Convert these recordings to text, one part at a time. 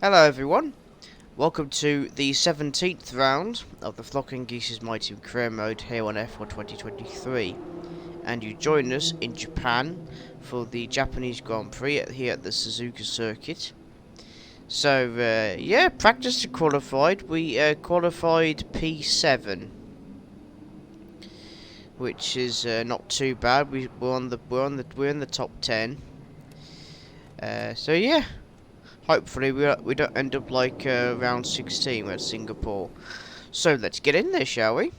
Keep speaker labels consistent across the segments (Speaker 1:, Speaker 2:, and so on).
Speaker 1: Hello everyone, welcome to the 17th round of the Flocking Geese's My Team Career Mode here on F123, and you join us in Japan for the Japanese Grand Prix here at the Suzuka circuit. So yeah, practice to qualified. We qualified P7, which is not too bad. We're in the top 10. So yeah. Hopefully we don't end up like round 16 at Singapore. So let's get in there, shall we?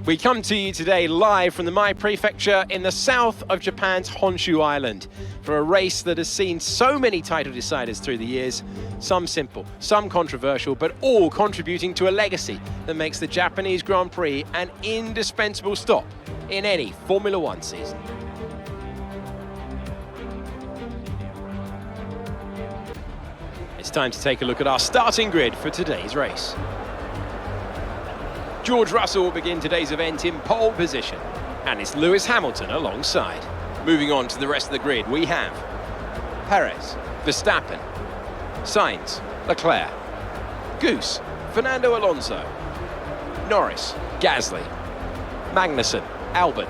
Speaker 2: We come to you today live from the Mai Prefecture in the south of Japan's Honshu Island for a race that has seen so many title deciders through the years, some simple, some controversial, but all contributing to a legacy that makes the Japanese Grand Prix an indispensable stop in any Formula One season. It's time to take a look at our starting grid for today's race. George Russell will begin today's event in pole position, and it's Lewis Hamilton alongside. Moving on to the rest of the grid, we have Perez, Verstappen, Sainz, Leclerc, Goose, Fernando Alonso, Norris, Gasly, Magnussen, Albon,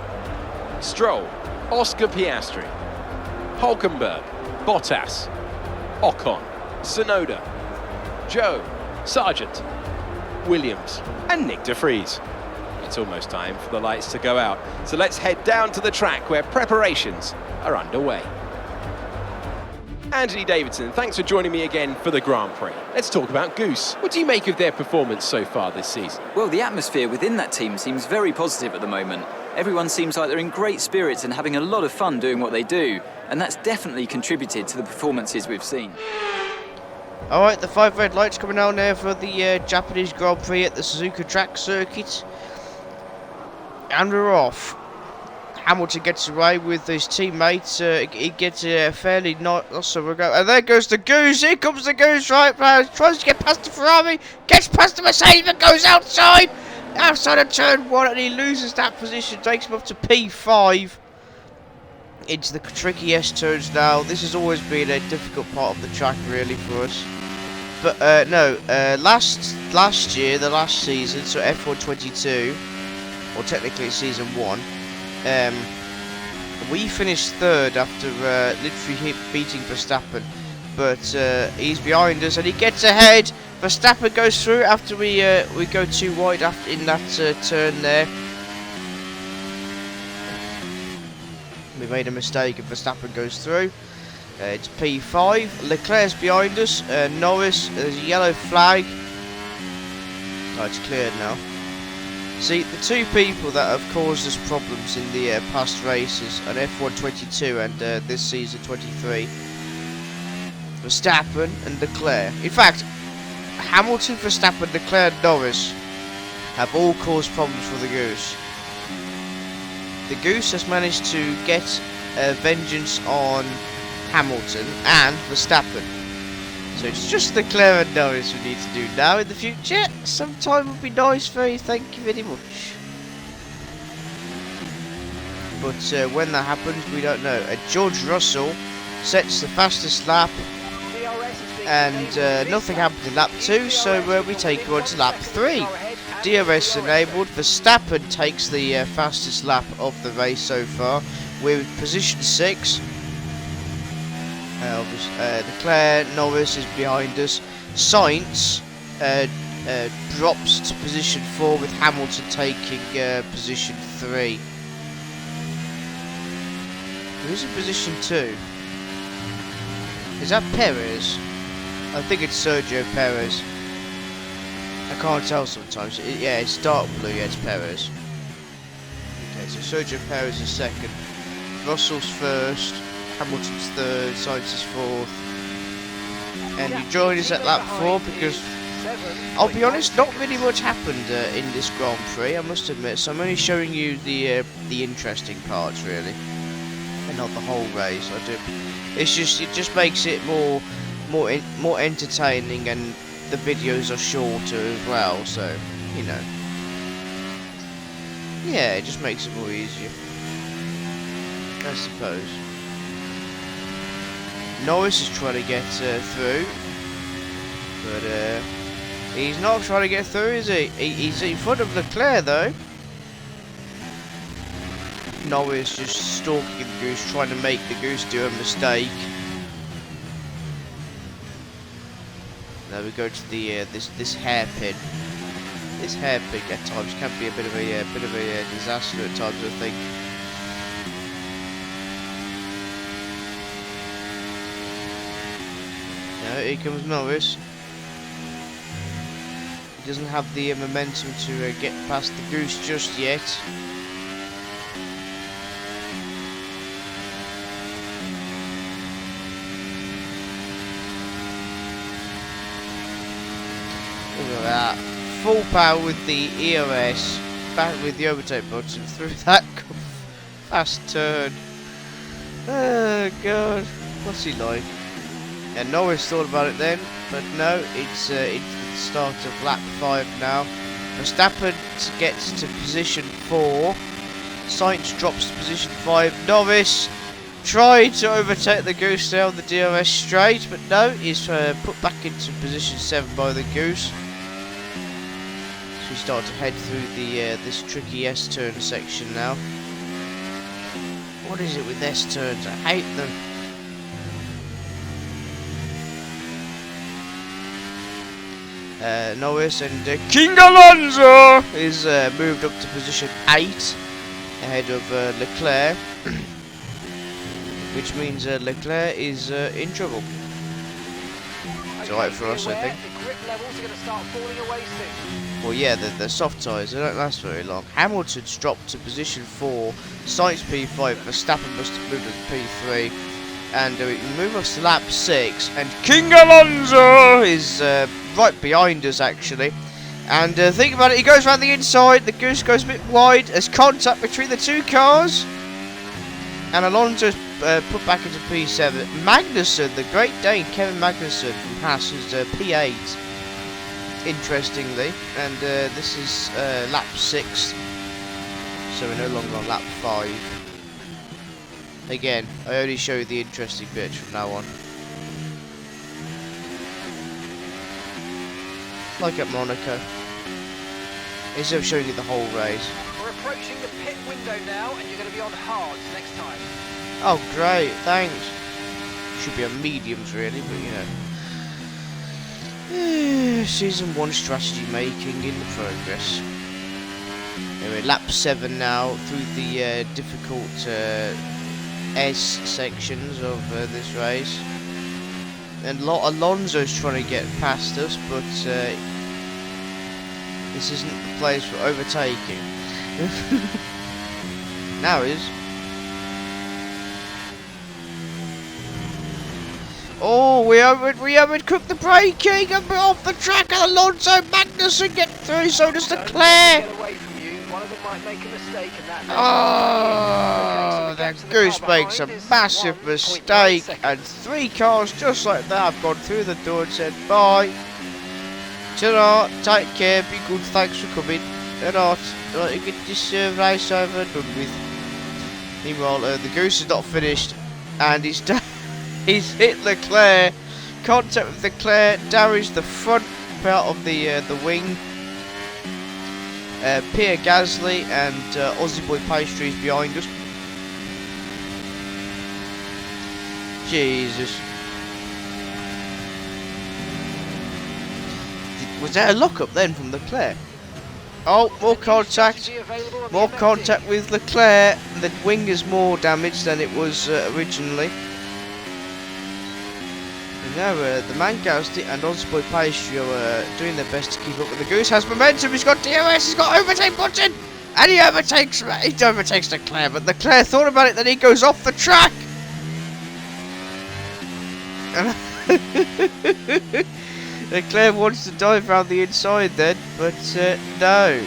Speaker 2: Stroll, Oscar Piastri, Hulkenberg, Bottas, Ocon, Tsunoda, Joe, Sargent, Williams and Nick de Vries. It's almost time for the lights to go out, so let's head down to the track where preparations are underway. Anthony Davidson, thanks for joining me again for the Grand Prix. Let's talk about Goose. What do you make of their performance so far this season?
Speaker 3: Well, the atmosphere within that team seems very positive at the moment. Everyone seems like they're in great spirits and having a lot of fun doing what they do, and that's definitely contributed to the performances we've seen.
Speaker 1: Alright, the 5 red lights coming down there for the Japanese Grand Prix at the Suzuka track circuit. And we're off. Hamilton gets away with his teammates. He gets a fairly nice. So we'll go. And there goes the Goose. Here comes the Goose. Right, tries to get past the Ferrari. Gets past the Mercedes, but goes outside. Outside of turn 1, and he loses that position. Takes him up to P5. Into the tricky S-turns now. This has always been a difficult part of the track, really, for us. But last year, the last season, so F123, or technically season 1, we finished 3rd after literally beating Verstappen. But he's behind us, and he gets ahead. Verstappen goes through after we go too wide in that turn there. We made a mistake and Verstappen goes through. It's P5. Leclerc's behind us. Norris, there's a yellow flag. Oh, it's cleared now. See, the two people that have caused us problems in the past races on F122 and this season 23, Verstappen and Leclerc. In fact, Hamilton, Verstappen, Leclerc and Norris have all caused problems for the Goose. The Goose has managed to get vengeance on Hamilton and Verstappen. So it's just Leclerc and Norris we need to do now. In the future, sometime would be nice for you, thank you very much. But when that happens, we don't know. George Russell sets the fastest lap, and nothing happened in lap 2, so we take on to lap 3. DRS enabled. Verstappen takes the fastest lap of the race so far with position 6. Leclerc, Norris is behind us. Sainz drops to position 4 with Hamilton taking position 3. Who's in position 2? Is that Perez? I think it's Sergio Perez. I can't tell sometimes. Yeah, it's dark blue. Yeah, it's Perez. Okay, so Sergio Perez is 2nd. Russell's 1st. Hamilton's 3rd. Sainz is 4th. And you join us at lap 4 because, I'll be honest, not really much happened in this Grand Prix, I must admit. So I'm only showing you the interesting parts, really, and not the whole race. It just makes it more entertaining, and the videos are shorter as well, so, you know. Yeah, it just makes it more easier, I suppose. Norris is trying to get through. But he's not trying to get through, is he? He's in front of Leclerc though. Norris just stalking the Goose, trying to make the Goose do a mistake. Now we go to the this hairpin. This hairpin at times can be a bit of a disaster at times, I think. Now here comes Norris. He doesn't have the momentum to get past the Goose just yet. Look at that. Full power with the EOS, back with the overtake button through that fast turn. Oh god, what's he like? And Norris thought about it then, but no, it's the start of lap 5 now. Verstappen gets to position 4. Sainz drops to position 5. Norris tried to overtake the Goose there on the DRS straight, but no, he's put back into position 7 by the Goose. So we start to head through the this tricky S-turn section now. What is it with S-turns? I hate them. Norris and King Alonso is moved up to position 8 ahead of Leclerc, which means Leclerc is in trouble. It's alright for us, I think. Well, yeah, the soft tyres, they don't last very long. Hamilton's dropped to position 4, Sainz P5, Verstappen must have moved to P3, and we can move us to lap 6, and King Alonso is right behind us actually. And think about it, he goes around the inside, the Goose goes a bit wide, there's contact between the two cars, and Alonso's put back into P7. Magnussen, the Great Dane Kevin Magnussen from Haas, is P8, interestingly, and this is lap 6, so we're no longer on lap 5. Again, I only show you the interesting bits from now on. Like at Monaco. Instead of showing you the whole race.
Speaker 4: We're approaching the pit window now, and you're going to be on hards next time.
Speaker 1: Oh, great, thanks. Should be on mediums, really, but you know. Season 1 strategy making in the progress. Anyway, lap 7 now, through the difficult S sections of this race. And Alonso's trying to get past us, but this isn't the place for overtaking. Now is. Oh, we haven't cooked the braking, and we're off the track, and Alonso, Magnussen get through, so does Leclerc. Oh, the Goose makes a massive mistake, and 3 cars just like that have gone through the door and said bye. Ta-ra, take care, be good, thanks for coming. Ta-ra, right, you get this race over and done with. Meanwhile, the Goose is not finished, and he's hit Leclerc. Contact with Leclerc, damaged the front part of the wing. Pierre Gasly and Aussie Boy Pastries behind us. Jesus. Was there a lock-up then from Leclerc? Oh, more contact. More contact with Leclerc. The wing is more damaged than it was originally. And now the man Gasly and Aussie Boy Pastry are doing their best to keep up with the Goose. Has momentum, he's got DRS, he's got overtake button! And he overtakes Leclerc, but Leclerc thought about it, then he goes off the track! Leclerc wants to dive around the inside then, but no.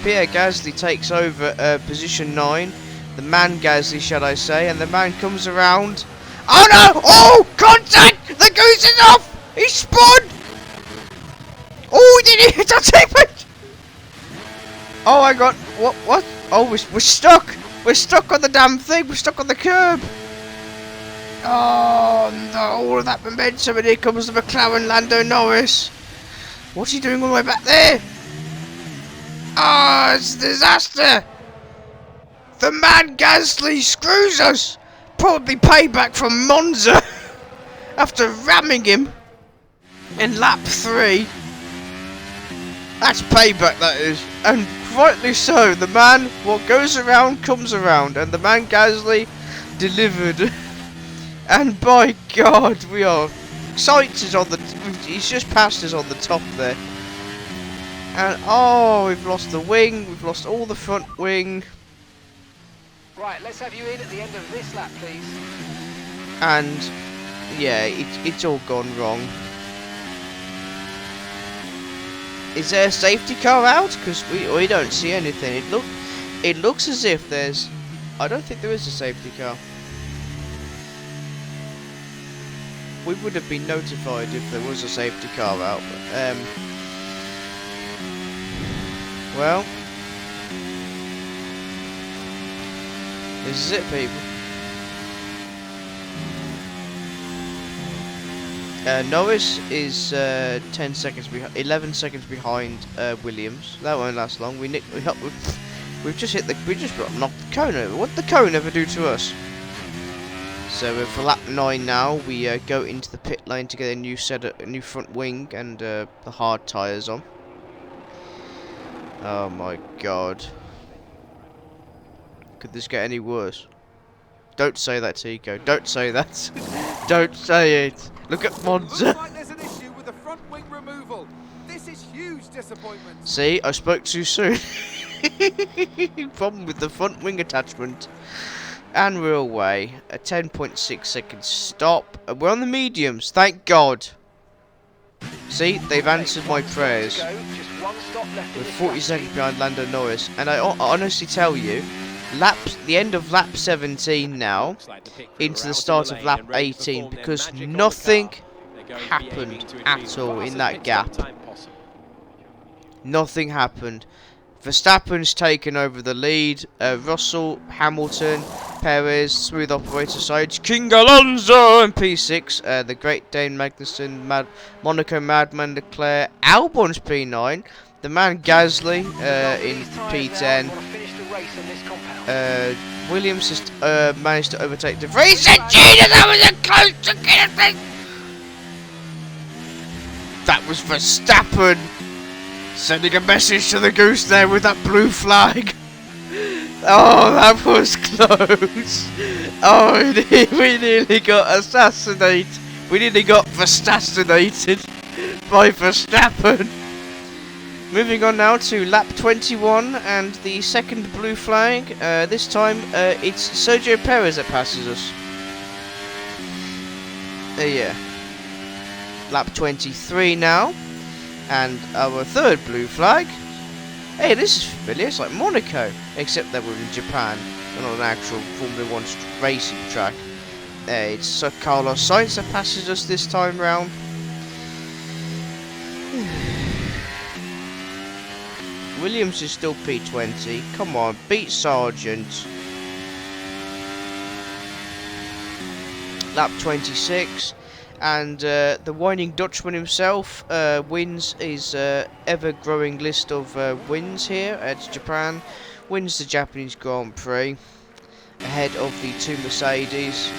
Speaker 1: Pierre Gasly takes over position 9. The man Gasly, shall I say, and the man comes around. Oh no! Oh! Contact! The Goose is off! He spun! Oh, did he hit our teammate? Oh, I got... What? Oh, we're stuck! We're stuck on the damn thing! We're stuck on the curb! Oh no, all of that momentum, and here comes the McLaren Lando Norris. What's he doing all the way back there? Oh, it's a disaster. The man Gasly screws us. Probably payback from Monza after ramming him in lap 3. That's payback, that is. And rightly so. The man, what goes around comes around, and the man Gasly delivered. And by God, we are. Sainz is on the. He's just passed us on the top there. And oh, we've lost the wing. We've lost all the front wing.
Speaker 4: Right, let's have you in at the end of this lap, please.
Speaker 1: And yeah, it's all gone wrong. Is there a safety car out? Because we don't see anything. It looks as if there's. I don't think there is a safety car. We would have been notified if there was a safety car out. But, well, this is it, people. Norris is 10 seconds behind, 11 seconds behind Williams. That won't last long. We've just hit the, we just knocked the cone over. What did the cone ever do to us? So for lap 9 now, we go into the pit lane to get a new front wing and the hard tyres on. Oh my God! Could this get any worse? Don't say that, Tico. Don't say that. Don't say it. Look at Monza.
Speaker 5: Looks like there's an issue with the front wing removal. This is huge disappointment.
Speaker 1: See, I spoke too soon. Problem with the front wing attachment. And we're away. A 10.6 second stop. And we're on the mediums, thank God. See, they've answered my prayers. We're 40 seconds behind Lando Norris. And I honestly tell you, the end of lap 17 now, into the start of lap 18, because nothing happened at all in that gap. Nothing happened. Verstappen's taken over the lead. Russell, Hamilton, Perez, smooth operator sides, King Alonso and P6. The Great Dane Magnussen, Monaco Madman Leclerc, Albon's P9. The man Gasly in P10. Williams has managed to overtake De Vries. And Jesus, that was a close again. That was Verstappen sending a message to the Goose there with that blue flag. Oh, that was close. Oh, we nearly got assassinated. We nearly got Verstappinated by Verstappen. Moving on now to lap 21 and the second blue flag. This time it's Sergio Perez that passes us. Yeah. Lap 23 now. And our third blue flag. Hey, this is familiar. It's like Monaco. Except that we're in Japan. We're not an actual Formula 1 racing track. It's Carlos Sainz that passes us this time round. Williams is still P20. Come on, beat Sargent. Lap 26. And the whining Dutchman himself wins his ever-growing list of wins here at Japan. Wins the Japanese Grand Prix ahead of the two Mercedes.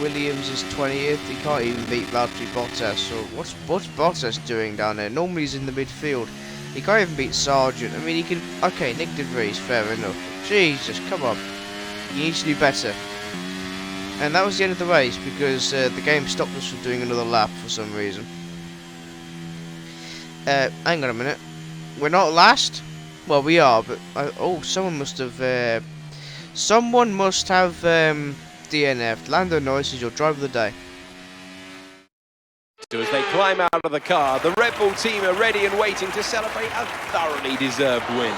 Speaker 1: Williams is 20th. He can't even beat Valtteri Bottas. Or what's Bottas doing down there? Normally he's in the midfield. He can't even beat Sargent. I mean, he can. Okay, Nick De Vries, fair enough. Jesus, come on. You need to do better. And that was the end of the race because the game stopped us from doing another lap for some reason. Hang on a minute. We're not last? Well, we are, but oh, someone must have DNF'd. Lando Norris is your driver of the day.
Speaker 2: As they climb out of the car, the Red Bull team are ready and waiting to celebrate a thoroughly deserved win.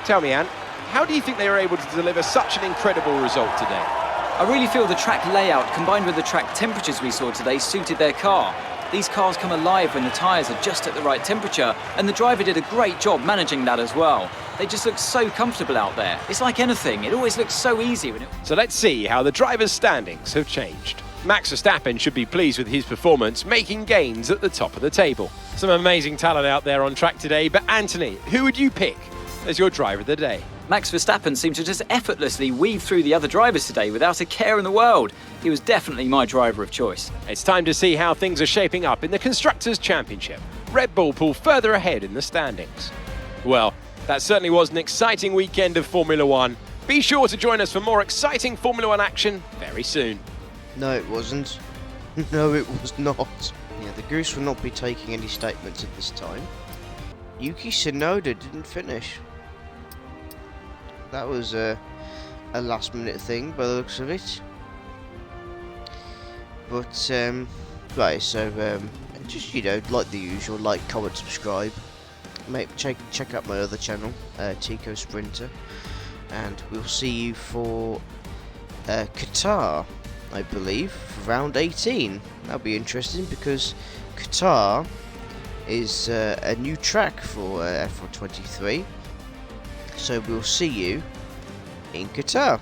Speaker 2: Tell me, Anne, how do you think they were able to deliver such an incredible result today?
Speaker 3: I really feel the track layout combined with the track temperatures we saw today suited their car. These cars come alive when the tyres are just at the right temperature, and the driver did a great job managing that as well. They just look so comfortable out there. It's like anything, it always looks so easy when it...
Speaker 2: So let's see how the drivers' standings have changed. Max Verstappen should be pleased with his performance, making gains at the top of the table. Some amazing talent out there on track today, but Anthony, who would you pick as your driver of the day?
Speaker 3: Max Verstappen seemed to just effortlessly weave through the other drivers today without a care in the world. He was definitely my driver of choice.
Speaker 2: It's time to see how things are shaping up in the Constructors' Championship. Red Bull pull further ahead in the standings. Well, that certainly was an exciting weekend of Formula One. Be sure to join us for more exciting Formula One action very soon.
Speaker 1: No, it wasn't. No, it was not. Yeah, the Goose will not be taking any statements at this time. Yuki Tsunoda didn't finish. That was a last-minute thing by the looks of it. But right, so just like the usual, like, comment, subscribe. Check out my other channel, Tico Sprinter, and we'll see you for Qatar, I believe, for round 18. That'll be interesting because Qatar is a new track for F123. So we'll see you in Qatar.